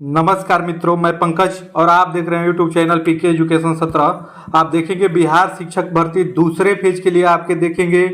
नमस्कार मित्रों, मैं पंकज और आप देख रहे हैं यूट्यूब चैनल पीके एजुकेशन 17। आप देखेंगे बिहार शिक्षक भर्ती दूसरे फेज के लिए आपके देखेंगे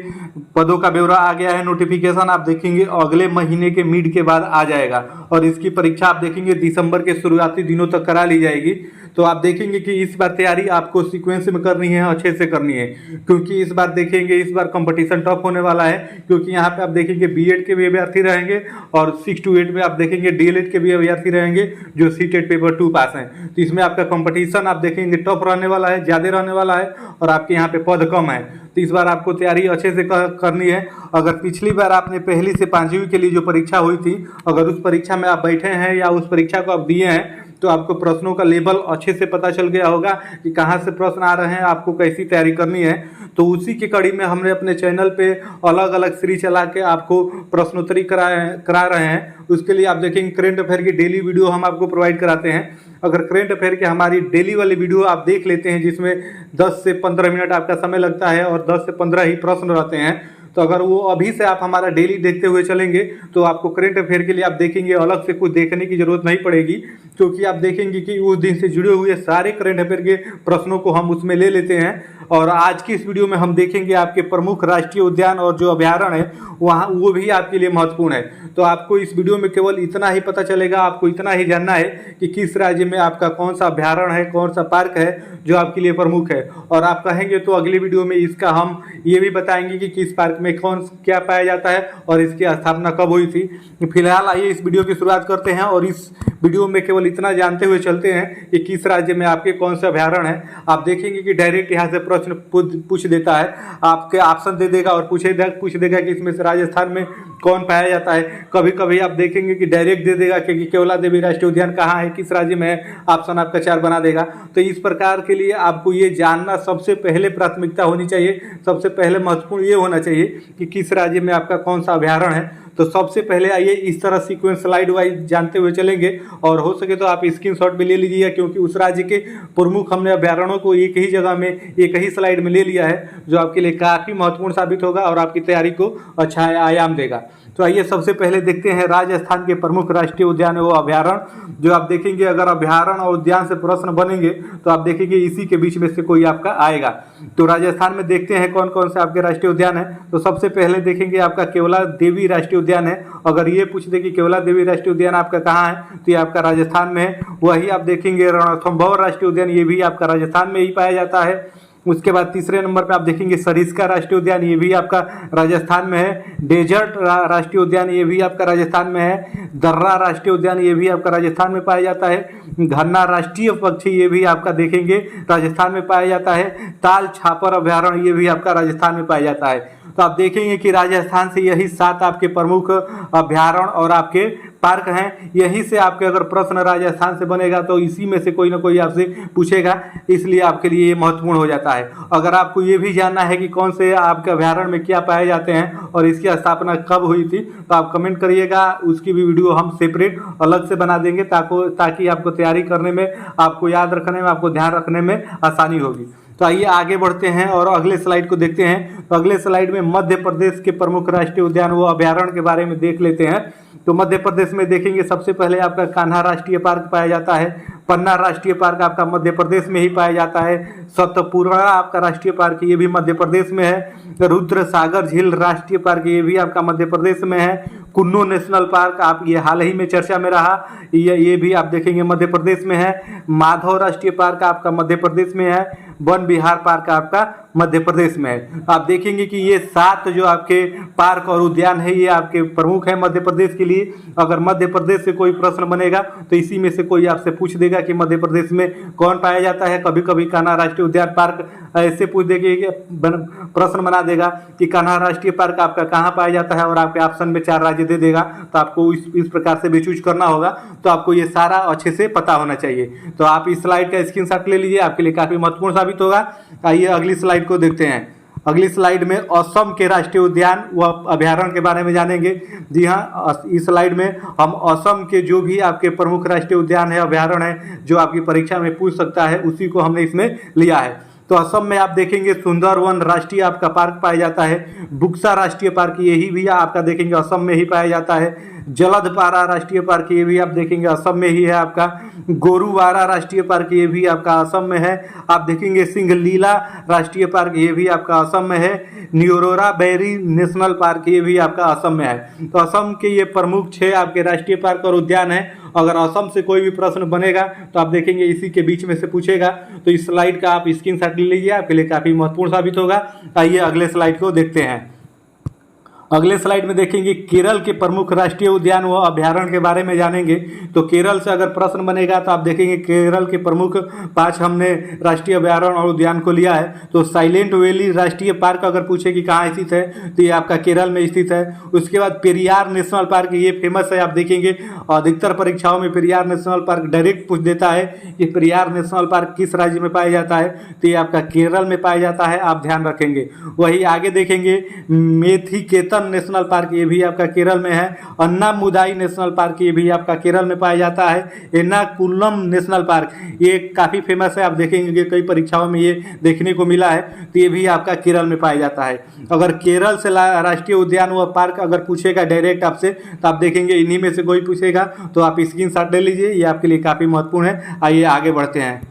पदों का ब्यौरा आ गया है। नोटिफिकेशन आप देखेंगे अगले महीने के मिड के बाद आ जाएगा और इसकी परीक्षा आप देखेंगे दिसंबर के शुरुआती दिनों तक करा ली जाएगी। तो आप देखेंगे कि इस बार तैयारी आपको सीक्वेंस में करनी है, अच्छे से करनी है, क्योंकि इस बार देखेंगे इस बार कंपटीशन टफ होने वाला है। क्योंकि यहाँ पे आप देखेंगे बीएड के भी अभ्यर्थी रहेंगे और 6 to 8 में आप देखेंगे डीएलएड के भी अभ्यर्थी रहेंगे जो सीटेट पेपर 2 पास हैं। तो इसमें आपका कंपटीशन आप देखेंगे टफ रहने वाला है, ज़्यादा रहने वाला है और आपके यहाँ पे पद कम है। तो इस बार आपको तैयारी अच्छे से करनी है। अगर पिछली बार आपने पहली से 5वीं के लिए जो परीक्षा हुई थी, अगर उस परीक्षा में आप बैठे हैं या उस परीक्षा को आप दिए हैं तो आपको प्रश्नों का लेवल अच्छे से पता चल गया होगा कि कहाँ से प्रश्न आ रहे हैं, आपको कैसी तैयारी करनी है। तो उसी की कड़ी में हमने अपने चैनल पे अलग अलग सीरीज चला के आपको प्रश्नोत्तरी करा रहे हैं। उसके लिए आप देखेंगे करंट अफेयर की डेली वीडियो हम आपको प्रोवाइड कराते हैं। अगर करंट अफेयर की हमारी डेली वाली वीडियो आप देख लेते हैं जिसमें 10 से 15 मिनट आपका समय लगता है और 10 से 15 ही प्रश्न रहते हैं, तो अगर वो अभी से आप हमारा डेली देखते हुए चलेंगे तो आपको करंट अफेयर के लिए आप देखेंगे अलग से कुछ देखने की जरूरत नहीं पड़ेगी। क्योंकि आप देखेंगे कि उस दिन से जुड़े हुए सारे करंट अफेयर के प्रश्नों को हम उसमें ले लेते हैं। और आज की इस वीडियो में हम देखेंगे आपके प्रमुख राष्ट्रीय उद्यान और जो अभयारण्य है वहाँ वो भी आपके लिए महत्वपूर्ण है। तो आपको इस वीडियो में केवल इतना ही पता चलेगा, आपको इतना ही जानना है कि किस राज्य में आपका कौन सा अभयारण्य है, कौन सा पार्क है जो आपके लिए प्रमुख है। और आप कहेंगे तो अगली वीडियो में इसका हम ये भी बताएंगे कि किस पार्क में कौन क्या पाया जाता है और इसकी स्थापना कब हुई थी। फिलहाल आइए इस वीडियो की शुरुआत करते हैं और इस वीडियो में केवल इतना जानते हुए चलते हैं कि किस राज्य में आपके कौन सा अभयारण्य है। आप देखेंगे कि डायरेक्ट यहाँ से प्रश्न पूछ देता है, आपके ऑप्शन दे देगा और पूछ देगा कि इसमें से राजस्थान में कौन पाया जाता है। कभी कभी आप देखेंगे कि डायरेक्ट दे देगा कि केवला देवी राष्ट्रीय उद्यान कहाँ है, किस राज्य में है, ऑप्शन आपका 4 बना देगा। तो इस प्रकार के लिए आपको ये जानना सबसे पहले प्राथमिकता होनी चाहिए, सबसे पहले महत्वपूर्ण ये होना चाहिए कि किस राज्य में आपका कौन सा अभयारण्य है। तो सबसे पहले आइए इस तरह सीक्वेंस स्लाइड वाइज जानते हुए चलेंगे और हो सके तो आप स्क्रीनशॉट भी ले लीजिए, क्योंकि उस राज्य के प्रमुख हमने अभयारण्यों को एक ही जगह में एक ही स्लाइड में ले लिया है, जो आपके लिए काफ़ी महत्वपूर्ण साबित होगा और आपकी तैयारी को अच्छा आयाम देगा। तो आइए सबसे पहले देखते हैं राजस्थान के प्रमुख राष्ट्रीय उद्यान वो अभयारण्य। जो आप देखेंगे अगर अभयारण्य और उद्यान से प्रश्न बनेंगे तो आप देखेंगे इसी के बीच में से कोई आपका आएगा। तो राजस्थान में देखते हैं कौन कौन से आपके राष्ट्रीय उद्यान है। तो सबसे पहले देखेंगे आपका केवला देवी राष्ट्रीय उद्यान है। अगर ये पूछ दे कि केवला देवी राष्ट्रीय उद्यान आपका कहाँ है तो ये आपका राजस्थान में है। वही आप देखेंगे रणथंभौर राष्ट्रीय उद्यान, ये भी आपका राजस्थान में ही पाया जाता है। उसके बाद तीसरे नंबर पे आप देखेंगे सरिस्का राष्ट्रीय उद्यान, ये भी आपका राजस्थान में है। डेजर्ट राष्ट्रीय उद्यान, ये भी आपका राजस्थान में है। दर्रा राष्ट्रीय उद्यान, ये भी आपका राजस्थान में पाया जाता है। घन्ना राष्ट्रीय पक्षी, ये भी आपका देखेंगे राजस्थान में पाया जाता है। ताल छापर अभयारण्य, ये भी आपका राजस्थान में पाया जाता है। तो आप देखेंगे कि राजस्थान से यही 7 आपके प्रमुख अभयारण्य और आपके पार्क हैं। यहीं से आपके अगर प्रश्न राजस्थान से बनेगा तो इसी में से कोई ना कोई आपसे पूछेगा, इसलिए आपके लिए ये महत्वपूर्ण हो जाता है। अगर आपको ये भी जानना है कि कौन से आपके अभयारण्य में क्या पाए जाते हैं और इसकी स्थापना कब हुई थी तो आप कमेंट करिएगा, उसकी भी वीडियो हम सेपरेट अलग से बना देंगे ताकि आपको तैयारी करने में, आपको याद रखने में, आपको ध्यान रखने में आसानी होगी। तो आइए आगे बढ़ते हैं और अगले स्लाइड को देखते हैं। तो अगले स्लाइड में मध्य प्रदेश के प्रमुख राष्ट्रीय उद्यान वो अभयारण्य के बारे में देख लेते हैं। तो मध्य प्रदेश में देखेंगे सबसे पहले आपका कान्हा राष्ट्रीय पार्क पाया जाता है। पन्ना राष्ट्रीय पार्क आपका मध्य प्रदेश में ही पाया जाता है। सतपुड़ा आपका राष्ट्रीय पार्क, ये भी मध्य प्रदेश में है। रुद्र सागर झील राष्ट्रीय पार्क, ये भी आपका मध्य प्रदेश में है। कुन्नू नेशनल पार्क आप ये हाल ही में चर्चा में रहा, ये भी आप देखेंगे मध्य प्रदेश में है। माधव राष्ट्रीय पार्क आपका मध्य प्रदेश में है। वन विहार पार्क आपका मध्य प्रदेश में है। आप देखेंगे कि ये 7 जो आपके पार्क और उद्यान है ये आपके प्रमुख है मध्य प्रदेश के लिए। अगर मध्य प्रदेश से कोई प्रश्न बनेगा तो इसी में से कोई आपसे पूछ देगा कि मध्य प्रदेश में कौन पाया जाता है। कभी कभी कान्हा राष्ट्रीय उद्यान पार्क ऐसे पूछ देंगे कि प्रश्न बना देगा कि कान्हा राष्ट्रीय पार्क आपका कहाँ पाया जाता है और आपके ऑप्शन में 4 राज्य दे देगा। तो आपको इस प्रकार से भी चूज करना होगा। तो आपको ये सारा अच्छे से पता होना चाहिए। तो आप इस स्लाइड का स्क्रीनशॉट ले लीजिए, आपके लिए काफी महत्वपूर्ण साबित होगा। आइए अगली स्लाइड को देखते हैं। अगली स्लाइड में असम के राष्ट्रीय उद्यान व अभयारण्य के बारे में जानेंगे। जी हाँ, इस स्लाइड में हम असम के जो भी आपके प्रमुख राष्ट्रीय उद्यान है, अभयारण्य है, जो आपकी परीक्षा में पूछ सकता है, उसी को हमने इसमें लिया है। तो असम में आप देखेंगे सुंदरवन राष्ट्रीय आपका पार्क पाया जाता है। बुक्सा राष्ट्रीय पार्क, यही भी आपका देखेंगे असम में ही पाया जाता है। जलदपारा राष्ट्रीय पार्क ये भी आप देखेंगे असम में ही है आपका। गोरुवारा राष्ट्रीय पार्क ये भी आपका असम में है। आप देखेंगे सिंगलीला राष्ट्रीय पार्क ये भी आपका असम में है। न्योरोरा बेरी नेशनल पार्क ये भी आपका असम में है। तो असम के ये प्रमुख 6 आपके राष्ट्रीय पार्क और उद्यान है। अगर असम से कोई भी प्रश्न बनेगा तो आप देखेंगे इसी के बीच में से पूछेगा, तो इस स्लाइड का आप स्क्रीनशॉट ले लीजिए, आपके लिए काफ़ी महत्वपूर्ण साबित होगा। आइए अगले स्लाइड को देखते हैं। अगले स्लाइड में देखेंगे केरल के प्रमुख राष्ट्रीय उद्यान व अभ्यारण्य के बारे में जानेंगे। तो केरल से अगर प्रश्न बनेगा तो आप देखेंगे केरल के प्रमुख 5 हमने राष्ट्रीय अभ्यारण्य और उद्यान को लिया है। तो साइलेंट वैली राष्ट्रीय पार्क अगर पूछे कि कहाँ स्थित है तो ये आपका केरल में स्थित है। उसके बाद पेरियार नेशनल पार्क ये फेमस है, आप देखेंगे अधिकतर परीक्षाओं में पेरियार नेशनल पार्क डायरेक्ट पूछ देता है कि पेरियार नेशनल पार्क किस राज्य में पाया जाता है, तो ये आपका केरल में पाया जाता है, आप ध्यान रखेंगे। वही आगे देखेंगे मेथिकेतन नेशनल पार्क ये भी आपका केरल में है। अन्नामुदाई नेशनल पार्क ये भी आपका केरल में पाया जाता है। एर्नाकुलम नेशनल पार्क ये काफ़ी फेमस है, आप देखेंगे कई परीक्षाओं में ये देखने को मिला है, तो ये भी आपका केरल में पाया जाता है। अगर केरल से राष्ट्रीय उद्यान व पार्क अगर पूछेगा डायरेक्ट आपसे तो आप देखेंगे इन्हीं में से कोई पूछेगा, तो आप स्क्रीनशॉट ले लीजिए, ये आपके लिए काफ़ी महत्वपूर्ण है। आइए आगे बढ़ते हैं।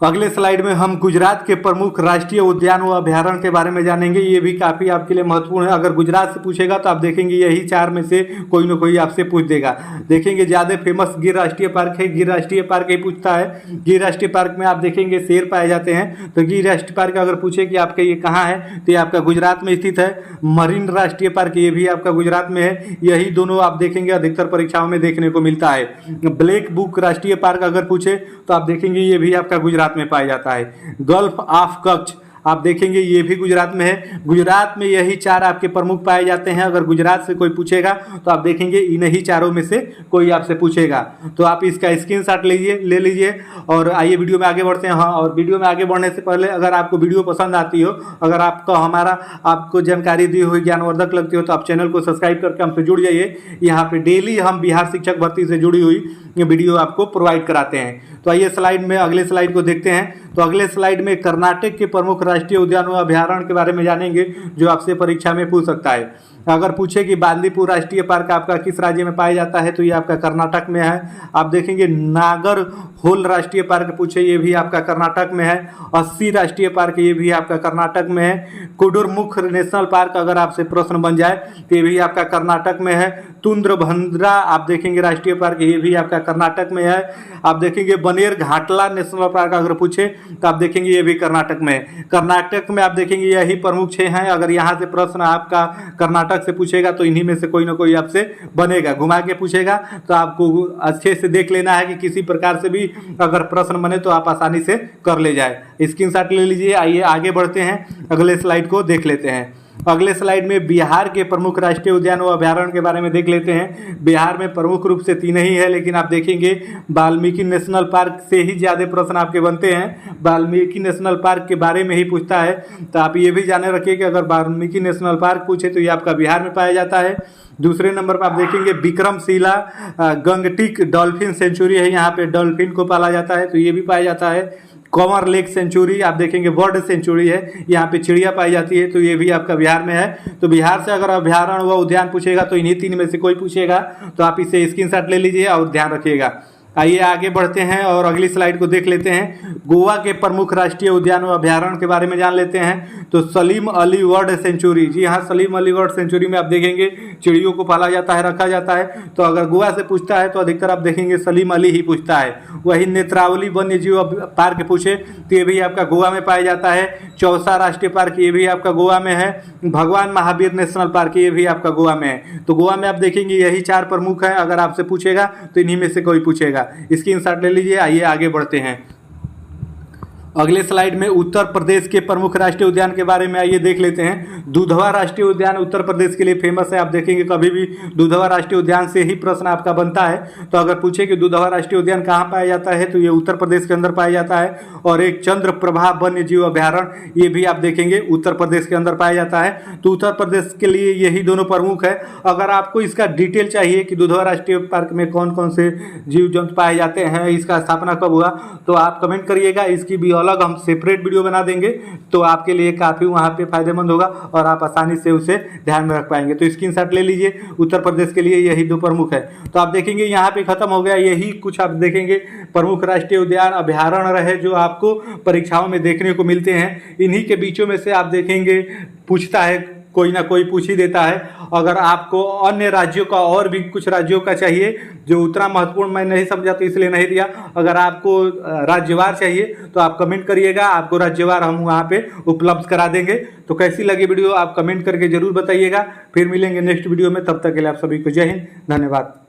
अगले स्लाइड में हम गुजरात के प्रमुख राष्ट्रीय उद्यान व अभ्यारण्य के बारे में जानेंगे। ये भी काफ़ी आपके लिए महत्वपूर्ण है। अगर गुजरात से पूछेगा तो आप देखेंगे यही 4 में से कोई ना कोई आपसे पूछ देगा। देखेंगे ज़्यादा फेमस गिर राष्ट्रीय पार्क है, गिर राष्ट्रीय पार्क ही पूछता है। गिर राष्ट्रीय पार्क में आप देखेंगे शेर पाए जाते हैं, तो गिर राष्ट्रीय पार्क अगर पूछे कि आपका ये कहाँ है तो ये आपका गुजरात में स्थित है। मरीन राष्ट्रीय पार्क ये भी आपका गुजरात में है। यही दोनों आप देखेंगे अधिकतर परीक्षाओं में देखने को मिलता है। ब्लैक बुक राष्ट्रीय पार्क अगर पूछे तो आप देखेंगे ये भी आपका गुजरात में पाया जाता है। गल्फ ऑफ कच्छ आप देखेंगे ये भी गुजरात में है। गुजरात में यही 4 आपके प्रमुख पाए जाते हैं। अगर गुजरात से कोई पूछेगा तो आप देखेंगे इन्हीं 4 में से कोई आपसे पूछेगा, तो आप इसका स्क्रीनशॉट ले लीजिए और आइए वीडियो में आगे बढ़ते हैं। हाँ, और वीडियो में आगे बढ़ने से पहले अगर आपको वीडियो पसंद आती हो, अगर आपको जानकारी दी हुई ज्ञानवर्धक लगती हो तो आप चैनल को सब्सक्राइब करके हमसे जुड़ जाइए। यहाँ पे डेली हम बिहार शिक्षक भर्ती से जुड़ी हुई वीडियो आपको प्रोवाइड कराते हैं। तो आइए अगले स्लाइड को देखते हैं। तो अगले स्लाइड में कर्नाटक के प्रमुख राष्ट्रीय उद्यान व अभ्यारण्य के बारे में जानेंगे, जो आपसे परीक्षा में पूछ सकता है। अगर पूछे कि बांदीपुर राष्ट्रीय पार्क आपका किस राज्य में पाया जाता है तो ये आपका कर्नाटक में है। आप देखेंगे नागरहोल राष्ट्रीय पार्क पूछे, ये भी आपका कर्नाटक में है। 80 राष्ट्रीय पार्क ये भी आपका कर्नाटक में है। कुडुरमुख नेशनल पार्क अगर आपसे प्रश्न बन जाए तो ये भी आपका कर्नाटक में है। तुंद्रभद्रा आप देखेंगे राष्ट्रीय पार्क ये भी आपका कर्नाटक में है। आप देखेंगे बनेर घाटला नेशनल पार्क अगर पूछे तो आप देखेंगे ये भी कर्नाटक में है। कर्नाटक में आप देखेंगे यही प्रमुख 6 हैं। अगर यहाँ से प्रश्न आपका कर्नाटक से पूछेगा तो इन्हीं में से कोई ना कोई आपसे बनेगा। घुमा के पूछेगा तो आपको अच्छे से देख लेना है कि किसी प्रकार से भी अगर प्रश्न बने तो आप आसानी से कर ले जाए। स्क्रीनशॉट ले लीजिए। आइए आगे बढ़ते हैं, अगले स्लाइड को देख लेते हैं। अगले स्लाइड में बिहार के प्रमुख राष्ट्रीय उद्यान व अभ्यारण्य के बारे में देख लेते हैं। बिहार में प्रमुख रूप से 3 ही है, लेकिन आप देखेंगे वाल्मीकि नेशनल पार्क से ही ज़्यादा प्रश्न आपके बनते हैं। वाल्मीकि नेशनल पार्क के बारे में ही पूछता है, तो आप ये भी जाने रखिए कि अगर वाल्मीकि नेशनल पार्क पूछे तो ये आपका बिहार में पाया जाता है। दूसरे नंबर पर आप देखेंगे विक्रमशिला गंगटिक डॉल्फिन सेंचुरी है, यहाँ पे डॉल्फिन को पाला जाता है, तो ये भी पाया जाता है। कंवर लेक सेंचुरी आप देखेंगे बर्ड सेंचुरी है, यहाँ पे चिड़िया पाई जाती है, तो ये भी आपका बिहार में है। तो बिहार से अगर अभ्यारण्य व उद्यान पूछेगा तो इन्हीं 3 में से कोई पूछेगा, तो आप इसे स्क्रीनशॉट ले लीजिए और ध्यान रखिएगा। आइए आगे बढ़ते हैं और अगली स्लाइड को देख लेते हैं। गोवा के प्रमुख राष्ट्रीय उद्यान व अभ्यारण्य के बारे में जान लेते हैं। तो सलीम अली बर्ड सेंचुरी, जी हाँ, सलीम अली बर्ड सेंचुरी में आप देखेंगे चिड़ियों को पाला जाता है, रखा जाता है। तो अगर गोवा से पूछता है तो अधिकतर आप देखेंगे सलीम अली ही पूछता है। वही नेत्रावली वन्य जीव पार्क पूछे तो ये भी आपका गोवा में पाया जाता है। चौसा राष्ट्रीय पार्क ये भी आपका गोवा में है। भगवान महावीर नेशनल पार्क ये भी आपका गोवा में है। तो गोवा में आप देखेंगे यही 4 प्रमुख हैं। अगर आपसे पूछेगा तो इन्हीं में से कोई पूछेगा। स्क्रीनशॉट ले लीजिए। आइए आगे बढ़ते हैं। अगले स्लाइड में उत्तर प्रदेश के प्रमुख राष्ट्रीय उद्यान के बारे में आइए देख लेते हैं। दुधवा राष्ट्रीय उद्यान उत्तर प्रदेश के लिए फेमस है। आप देखेंगे कभी भी दुधवा राष्ट्रीय उद्यान से ही प्रश्न आपका बनता है। तो अगर पूछे कि दुधवा राष्ट्रीय उद्यान कहाँ पाया जाता है तो ये उत्तर प्रदेश के अंदर पाया जाता है। और एक चंद्रप्रभा वन्य जीव अभ्यारण्य ये भी आप देखेंगे उत्तर प्रदेश के अंदर पाया जाता है। तो उत्तर प्रदेश के लिए यही दोनों प्रमुख है। अगर आपको इसका डिटेल चाहिए कि दुधवा राष्ट्रीय पार्क में कौन कौन से जीव जंतु पाए जाते हैं, इसका स्थापना कब हुआ, तो आप कमेंट करिएगा। इसकी भी अलग हम सेपरेट वीडियो बना देंगे, तो आपके लिए काफ़ी वहाँ पे फायदेमंद होगा और आप आसानी से उसे ध्यान में रख पाएंगे। तो स्क्रीनशॉट ले लीजिए। उत्तर प्रदेश के लिए यही 2 प्रमुख है। तो आप देखेंगे यहाँ पे खत्म हो गया। यही कुछ आप देखेंगे प्रमुख राष्ट्रीय उद्यान अभ्यारण्य रहे जो आपको परीक्षाओं में देखने को मिलते हैं। इन्हीं के बीचों में से आप देखेंगे पूछता है, कोई ना कोई पूछ ही देता है। अगर आपको अन्य राज्यों का और भी कुछ राज्यों का चाहिए जो उतना महत्वपूर्ण मैं नहीं समझा तो इसलिए नहीं दिया, अगर आपको राज्यवार चाहिए तो आप कमेंट करिएगा, आपको राज्यवार हम वहाँ पे उपलब्ध करा देंगे। तो कैसी लगी वीडियो आप कमेंट करके जरूर बताइएगा। फिर मिलेंगे नेक्स्ट वीडियो में, तब तक के लिए आप सभी को जय हिंद, धन्यवाद।